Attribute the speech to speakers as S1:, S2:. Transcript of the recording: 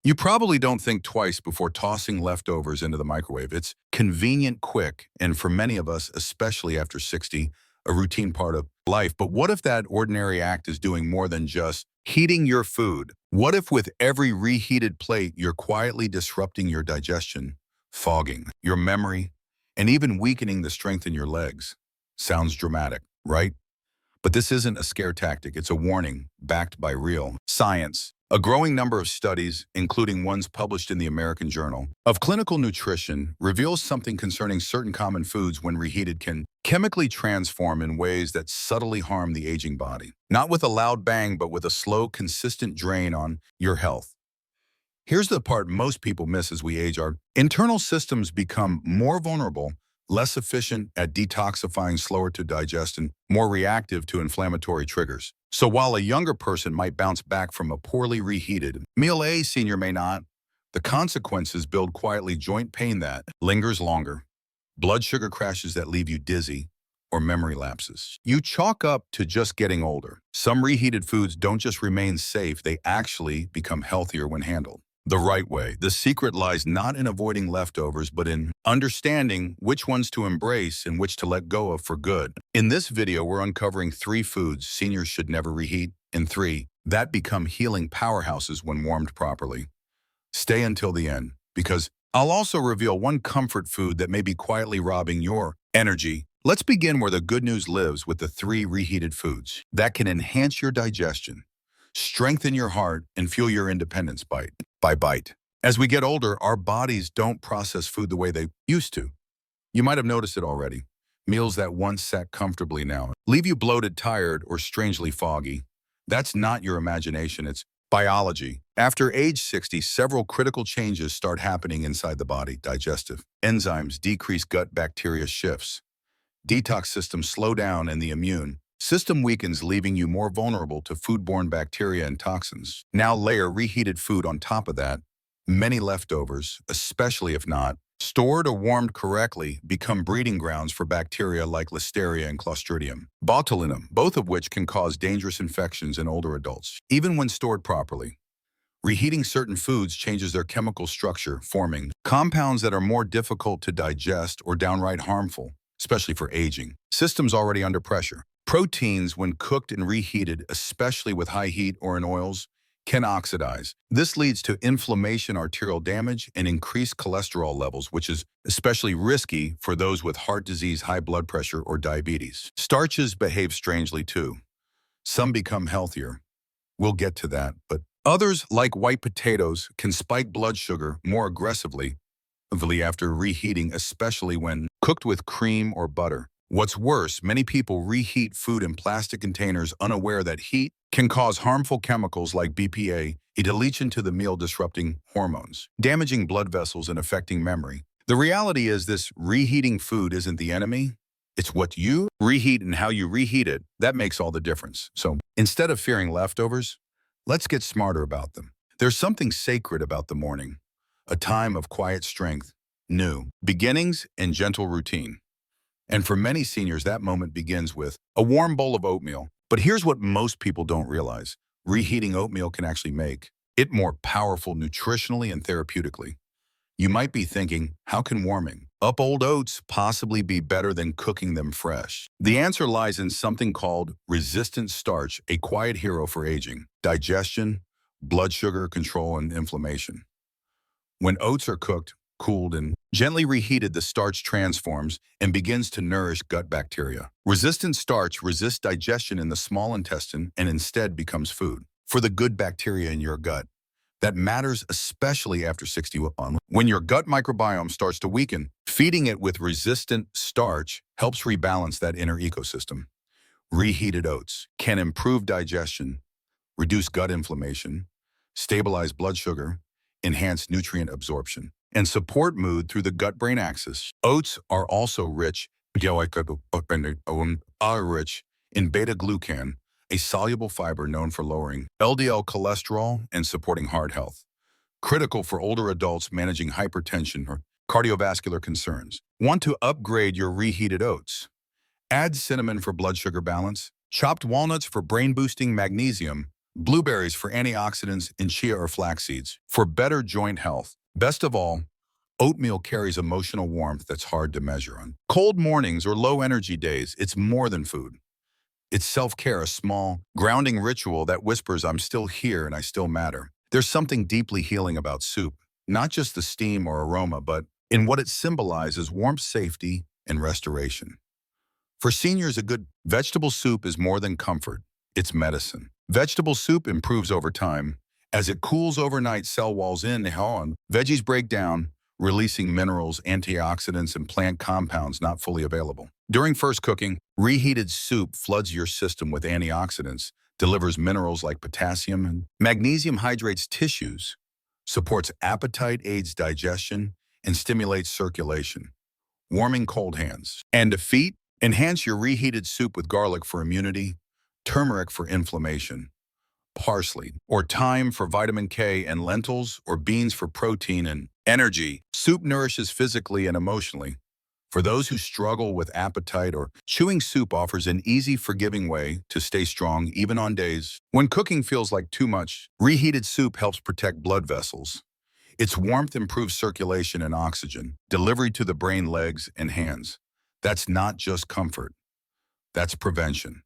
S1: You probably don't think twice before tossing leftovers into the microwave. It's convenient, quick, and for many of us, especially after 60, a routine part of life. But what if that ordinary act is doing more than just heating your food? What if with every reheated plate, you're quietly disrupting your digestion, fogging your memory, and even weakening the strength in your legs? Sounds dramatic, right? But this isn't a scare tactic, it's a warning backed by real science. A growing number of studies, including ones published in the American Journal of Clinical Nutrition, reveals something concerning certain common foods when reheated can chemically transform in ways that subtly harm the aging body. Not with a loud bang, but with a slow, consistent drain on your health. Here's the part most people miss as we age. Our internal systems become more vulnerable, less efficient at detoxifying, slower to digest, and more reactive to inflammatory triggers. So while a younger person might bounce back from a poorly reheated meal, a senior may not. The consequences build quietly: joint pain that lingers longer, blood sugar crashes that leave you dizzy, or memory lapses. You chalk up to just getting older. Some reheated foods don't just remain safe, they actually become healthier when handled the right way. The secret lies not in avoiding leftovers, but in understanding which ones to embrace and which to let go of for good. In this video, we're uncovering 3 foods seniors should never reheat, and 3 that become healing powerhouses when warmed properly. Stay until the end, because I'll also reveal one comfort food that may be quietly robbing your energy. Let's begin where the good news lives, with the 3 reheated foods that can enhance your digestion, strengthen your heart, and fuel your independence bite by bite. As we get older, our bodies don't process food the way they used to. You might have noticed it already. Meals that once sat comfortably now leave you bloated, tired, or strangely foggy. That's not your imagination, it's biology. After age 60, several critical changes start happening inside the body. Digestive enzymes decrease, gut bacteria shifts, detox systems slow down, and the immune system weakens, leaving you more vulnerable to foodborne bacteria and toxins. Now layer reheated food on top of that. Many leftovers, especially if not stored or warmed correctly, become breeding grounds for bacteria like Listeria and Clostridium botulinum, both of which can cause dangerous infections in older adults, even when stored properly. Reheating certain foods changes their chemical structure, forming compounds that are more difficult to digest or downright harmful, especially for aging systems already under pressure. Proteins, when cooked and reheated, especially with high heat or in oils, can oxidize. This leads to inflammation, arterial damage, and increased cholesterol levels, which is especially risky for those with heart disease, high blood pressure, or diabetes. Starches behave strangely too. Some become healthier. We'll get to that, but others, like white potatoes, can spike blood sugar more aggressively after reheating, especially when cooked with cream or butter. What's worse, many people reheat food in plastic containers, unaware that heat can cause harmful chemicals like BPA to leach into the meal, disrupting hormones, damaging blood vessels, and affecting memory. The reality is, this reheating food isn't the enemy. It's what you reheat and how you reheat it that makes all the difference. So instead of fearing leftovers, let's get smarter about them. There's something sacred about the morning, a time of quiet strength, new beginnings, and gentle routine. And for many seniors, that moment begins with a warm bowl of oatmeal. But here's what most people don't realize. Reheating oatmeal can actually make it more powerful nutritionally and therapeutically. You might be thinking, how can warming up old oats possibly be better than cooking them fresh? The answer lies in something called resistant starch, a quiet hero for aging, digestion, blood sugar control, and inflammation. When oats are cooked, cooled, and gently reheated, the starch transforms and begins to nourish gut bacteria. Resistant starch resists digestion in the small intestine and instead becomes food for the good bacteria in your gut. That matters especially after 61. When your gut microbiome starts to weaken, feeding it with resistant starch helps rebalance that inner ecosystem. Reheated oats can improve digestion, reduce gut inflammation, stabilize blood sugar, enhance nutrient absorption, and support mood through the gut-brain axis. Oats are also rich in beta-glucan, a soluble fiber known for lowering LDL cholesterol and supporting heart health, critical for older adults managing hypertension or cardiovascular concerns. Want to upgrade your reheated oats? Add cinnamon for blood sugar balance, chopped walnuts for brain-boosting magnesium, blueberries for antioxidants, and chia or flax seeds for better joint health. Best of all, oatmeal carries emotional warmth that's hard to measure. On cold mornings or low-energy days, it's more than food. It's self-care, a small, grounding ritual that whispers, I'm still here and I still matter. There's something deeply healing about soup, not just the steam or aroma, but in what it symbolizes: warmth, safety, and restoration. For seniors, a good vegetable soup is more than comfort. It's medicine. Vegetable soup improves over time. As it cools overnight, cell walls in, veggies break down, releasing minerals, antioxidants, and plant compounds not fully available. During first cooking, reheated soup floods your system with antioxidants, delivers minerals like potassium and magnesium, hydrates tissues, supports appetite, aids digestion, and stimulates circulation. Warming cold hands. And to feet, enhance your reheated soup with garlic for immunity, turmeric for inflammation, parsley or thyme for vitamin K, and lentils or beans for protein and energy. Soup nourishes physically and emotionally. For those who struggle with appetite or chewing, soup offers an easy, forgiving way to stay strong even on days when cooking feels like too much. Reheated soup helps protect blood vessels. Its warmth improves circulation and oxygen, delivery to the brain, legs, and hands. That's not just comfort. That's prevention.